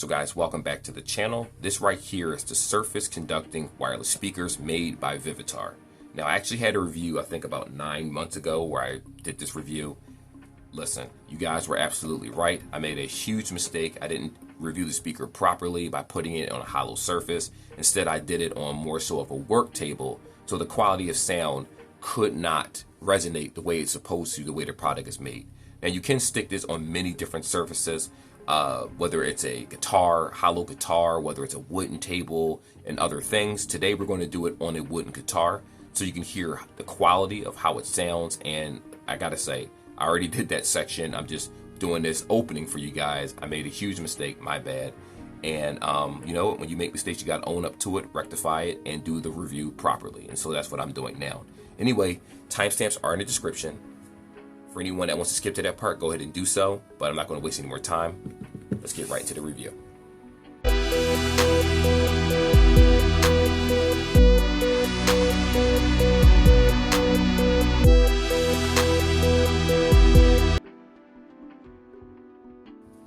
So guys, welcome back to the channel. This right here is the surface conducting wireless speakers made by Vivitar. Now I actually had a review, I think about 9 months ago, where I did this review. Listen, you guys were absolutely right. I made a huge mistake. I didn't review the speaker properly by putting it on a hollow surface. Instead, I did it on more so of a work table, so the quality of sound could not resonate the way it's supposed to, the way the product is made. Now you can stick this on many different surfaces, whether it's a guitar, hollow guitar, whether it's a wooden table and other things. Today we're going to do it on a wooden guitar so you can hear the quality of how it sounds. And I gotta say, I already did that section. I'm just doing this opening for you guys. I made a huge mistake, my bad. And you know, when you make mistakes, you gotta own up to it, rectify it, and do the review properly. And so that's what I'm doing now. Anyway, timestamps are in the description. For anyone that wants to skip to that part, go ahead and do so, but I'm not going to waste any more time. Let's get right to the review.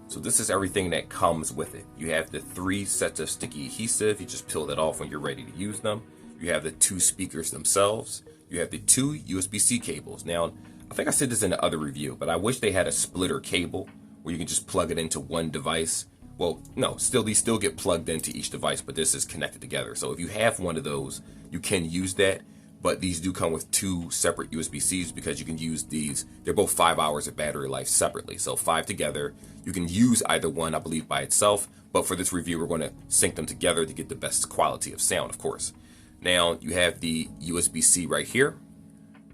So this is everything that comes with it. You have the 3 sets of sticky adhesive. You just peel that off when you're ready to use them. You have the 2 speakers themselves. You have the 2 USB-C cables. Now, I think I said this in the other review, but I wish they had a splitter cable where you can just plug it into one device. Well, no, these still get plugged into each device, but this is connected together. So if you have one of those, you can use that, but these do come with 2 separate USB-Cs because you can use these. They're both 5 hours of battery life separately. So 5 together. You can use either one, I believe, by itself, but for this review, we're going to sync them together to get the best quality of sound, of course. Now you have the USB-C right here.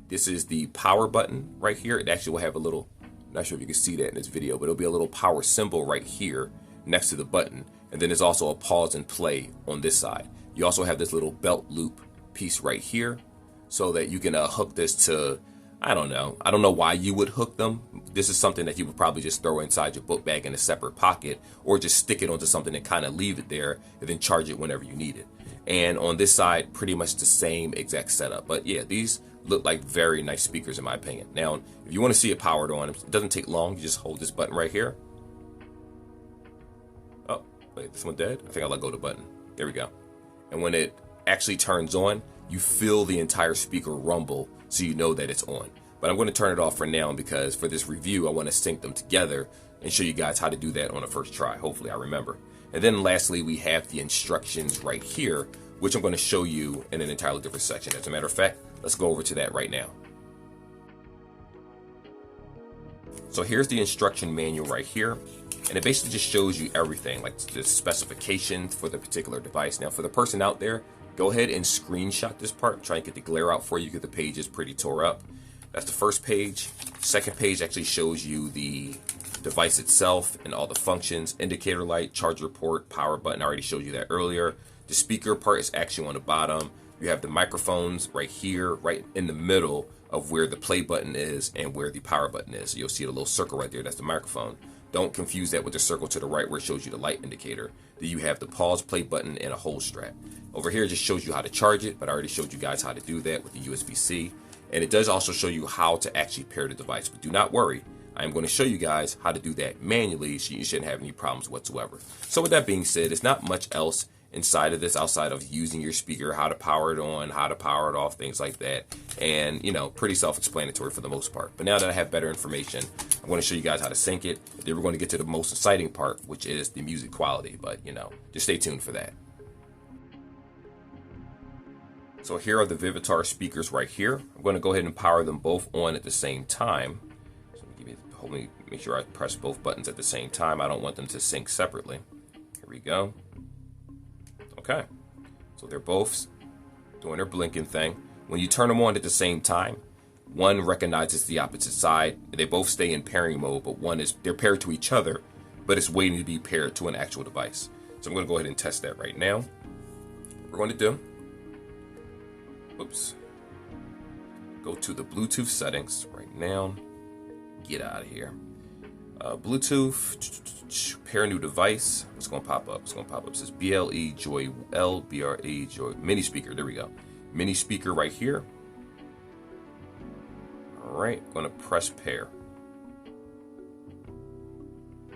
This is the power button right here. It actually will have a little, I'm not sure if you can see that in this video, but it'll be a little power symbol right here next to the button. And then there's also a pause and play on this side. You also have this little belt loop piece right here so that you can hook this to, I don't know why you would hook them. This is something that you would probably just throw inside your book bag in a separate pocket, or just stick it onto something and kind of leave it there and then charge it whenever you need it. And on this side, pretty much the same exact setup. But yeah, these look like very nice speakers in my opinion. Now, if you want to see it powered on, it doesn't take long. You just hold this button right here. Oh, wait, this one dead? I think I let go of the button. There we go. And when it actually turns on, you feel the entire speaker rumble, so you know that it's on. But I'm going to turn it off for now because for this review, I want to sync them together and show you guys how to do that on a first try. Hopefully I remember. And then lastly, we have the instructions right here, which I'm going to show you in an entirely different section. As a matter of fact, let's go over to that right now. So here's the instruction manual right here. And it basically just shows you everything, like the specifications for the particular device. Now for the person out there, go ahead and screenshot this part. Try and get the glare out for you because the page is pretty tore up. That's the first page. Second page actually shows you the device itself and all the functions, indicator light, charger port, power button. I already showed you that earlier. The speaker part is actually on the bottom. You have the microphones right here, right in the middle of where the play button is and where the power button is. So you'll see the little circle right there. That's the microphone. Don't confuse that with the circle to the right where it shows you the light indicator. Then you have the pause play button and a hold strap. Over here it just shows you how to charge it, but I already showed you guys how to do that with the USB-C. And it does also show you how to actually pair the device. But do not worry, I am going to show you guys how to do that manually so you shouldn't have any problems whatsoever. So with that being said, it's not much else inside of this outside of using your speaker, how to power it on, how to power it off, things like that. And you know, pretty self-explanatory for the most part. But now that I have better information, I'm going to show you guys how to sync it. Then we're going to get to the most exciting part, which is the music quality. But you know, just stay tuned for that. So here are the Vivitar speakers right here. I'm going to go ahead and power them both on at the same time. So hold me, make sure I press both buttons at the same time. I don't want them to sync separately. Here we go. Okay, so they're both doing their blinking thing. When you turn them on at the same time, one recognizes the opposite side. They both stay in pairing mode, but they're paired to each other, but it's waiting to be paired to an actual device. So I'm going to go ahead and test that right now. What we're going to do, oops, go to the Bluetooth settings right now. Get out of here. Bluetooth, pair new device. What's going to pop up? It's going to pop up. It says BLE Joy L BRE Joy mini speaker. There we go. Mini speaker right here. All right, going to press pair.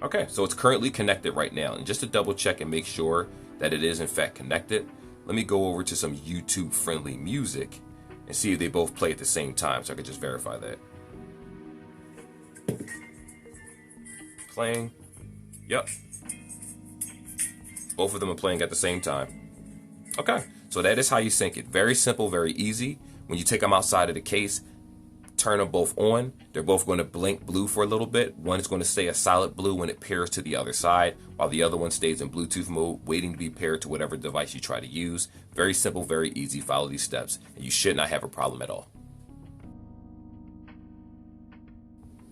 Okay, so it's currently connected right now. And just to double check and make sure that it is in fact connected, let me go over to some YouTube friendly music and see if they both play at the same time so I can just verify that. Playing. Yep. Both of them are playing at the same time. Okay, so that is how you sync it. Very simple, very easy. When you take them outside of the case, turn them both on. They're both going to blink blue for a little bit. One is going to stay a solid blue when it pairs to the other side, while the other one stays in Bluetooth mode, waiting to be paired to whatever device you try to use. Very simple, very easy. Follow these steps, and you should not have a problem at all.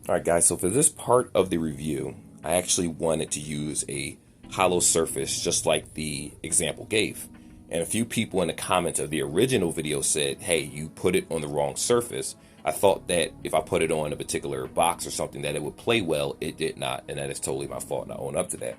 All right, guys, so for this part of the review, I actually wanted to use a hollow surface just like the example gave. And a few people in the comments of the original video said, hey, you put it on the wrong surface. I thought that if I put it on a particular box or something that it would play well. It did not, and that is totally my fault, and I own up to that.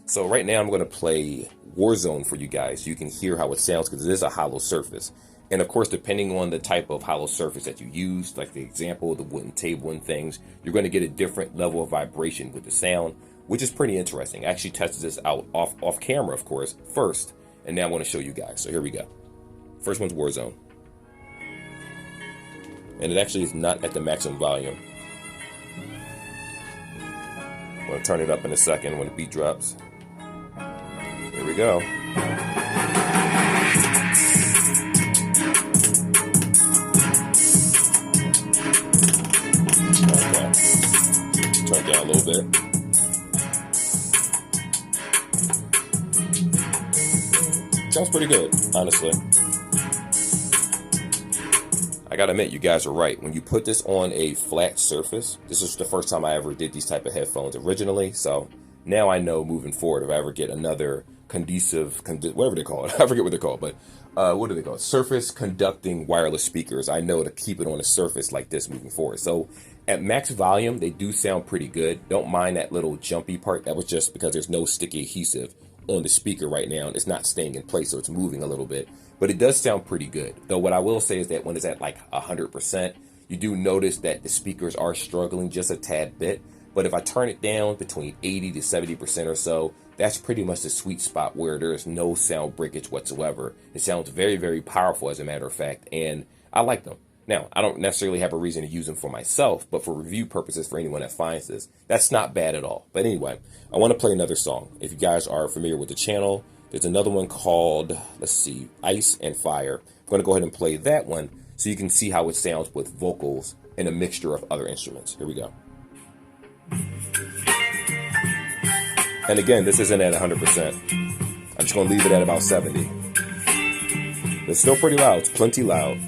So right now I'm going to play Warzone for you guys. You can hear how it sounds because it is a hollow surface. And of course, depending on the type of hollow surface that you use, like the example, the wooden table and things, you're going to get a different level of vibration with the sound, which is pretty interesting. I actually tested this out off camera, of course, first. And now I want to show you guys. So here we go. First one's Warzone. And it actually is not at the maximum volume. I'm going to turn it up in a second when the beat drops. Here we go. Okay. Turn it down a little bit. Sounds pretty good, honestly. I gotta admit, you guys are right. When you put this on a flat surface, this is the first time I ever did these type of headphones originally, so now I know moving forward if I ever get another whatever they call it, I forget what they're called, but what do they call it? Surface conducting wireless speakers. I know to keep it on a surface like this moving forward. So at max volume, they do sound pretty good. Don't mind that little jumpy part. That was just because there's no sticky adhesive on the speaker right now. It's not staying in place, so it's moving a little bit, but it does sound pretty good. Though what I will say is that when it's at like 100%, you do notice that the speakers are struggling just a tad bit. But if I turn it down between 80 to 70% or so, that's pretty much the sweet spot where there is no sound breakage whatsoever. It sounds very, very powerful, as a matter of fact, and I like them. Now, I don't necessarily have a reason to use them for myself, but for review purposes, for anyone that finds this, that's not bad at all. But anyway, I want to play another song. If you guys are familiar with the channel, there's another one called, let's see, Ice and Fire. I'm going to go ahead and play that one so you can see how it sounds with vocals and a mixture of other instruments. Here we go. And again, this isn't at 100%. I'm just going to leave it at about 70. It's still pretty loud. It's plenty loud.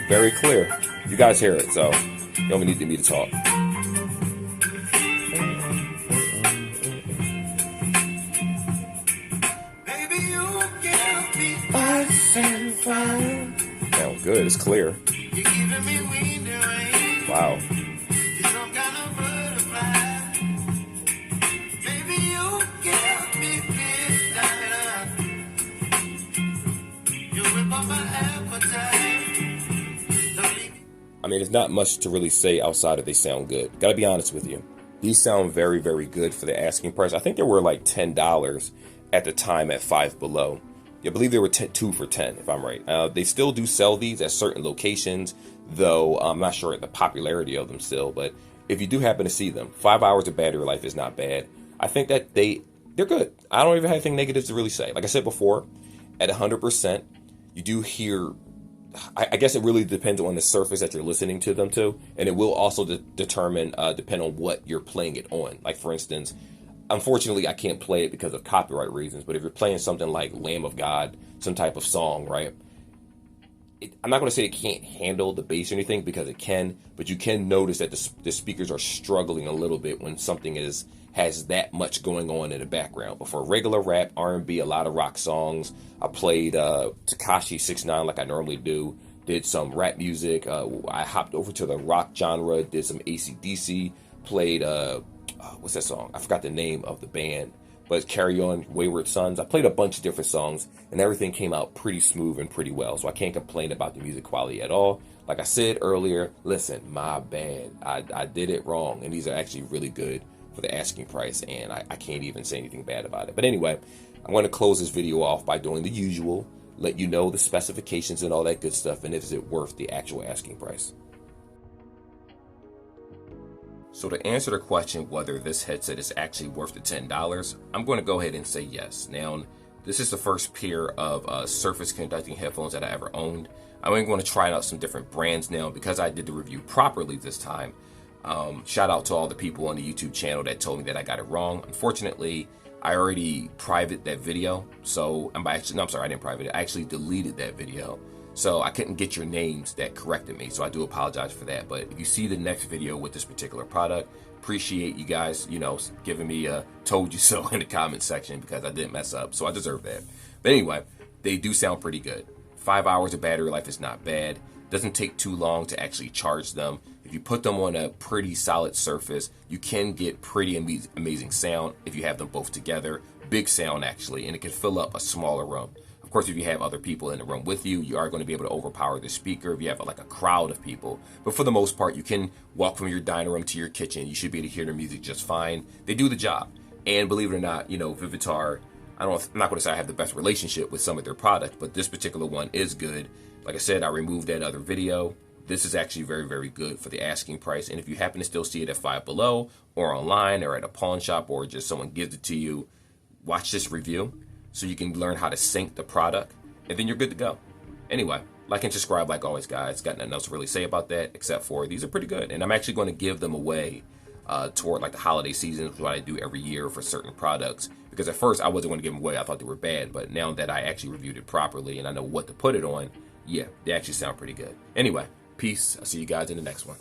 Very clear. You guys hear it, so you don't need me to talk. Sounds good. It's clear. Wow. I mean, there's not much to really say outside of they sound good. Gotta be honest with you. These sound very, very good for the asking price. I think they were like $10 at the time at Five Below. I believe they were 2 for $10, if I'm right. They still do sell these at certain locations, though I'm not sure the popularity of them still. But if you do happen to see them, 5 hours of battery life is not bad. I think that they're good. I don't even have anything negative to really say. Like I said before, at 100%, you do hear, I guess it really depends on the surface that you're listening to them to, and it will also depend on what you're playing it on. Like, for instance, unfortunately, I can't play it because of copyright reasons, but if you're playing something like Lamb of God, some type of song, right? I'm not going to say it can't handle the bass or anything, because it can, but you can notice that the speakers are struggling a little bit when something has that much going on in the background. But for regular rap, R&B, a lot of rock songs, I played Tekashi 6ix9ine like I normally do, did some rap music, I hopped over to the rock genre, did some AC/DC, played, what's that song? I forgot the name of the band, but Carry On, Wayward Sons. I played a bunch of different songs, and everything came out pretty smooth and pretty well, so I can't complain about the music quality at all. Like I said earlier, listen, my bad. I did it wrong. And these are actually really good for the asking price. And I can't even say anything bad about it. But anyway, I'm going to close this video off by doing the usual. Let you know the specifications and all that good stuff. And is it worth the actual asking price? So to answer the question whether this headset is actually worth the $10, I'm going to go ahead and say yes. Now, this is the first pair of surface conducting headphones that I ever owned. I'm going to try out some different brands now because I did the review properly this time. Shout out to all the people on the YouTube channel that told me that I got it wrong. Unfortunately, I already privated that video. So I'm actually, no, I'm sorry, I didn't private it. I actually deleted that video. So I couldn't get your names that corrected me. So I do apologize for that. But if you see the next video with this particular product, appreciate you guys, giving me a told you so in the comment section because I didn't mess up. So I deserve that. But anyway, they do sound pretty good. 5 hours of battery life is not bad. Doesn't take too long to actually charge them. If you put them on a pretty solid surface, you can get pretty amazing sound if you have them both together. Big sound actually, and it can fill up a smaller room. Of course, if you have other people in the room with you, you are going to be able to overpower the speaker if you have like a crowd of people. But for the most part, you can walk from your dining room to your kitchen. You should be able to hear the music just fine. They do the job. And believe it or not, Vivitar, I'm not going to say I have the best relationship with some of their products, but this particular one is good. Like I said, I removed that other video. This is actually very, very good for the asking price. And if you happen to still see it at Five Below or online or at a pawn shop or just someone gives it to you, watch this review so you can learn how to sync the product, and then you're good to go. Anyway, like and subscribe like always, guys. Got nothing else to really say about that except for these are pretty good. And I'm actually going to give them away toward like the holiday season, which is what I do every year for certain products. Because at first I wasn't going to give them away. I thought they were bad. But now that I actually reviewed it properly and I know what to put it on, yeah, they actually sound pretty good. Anyway, peace. I'll see you guys in the next one.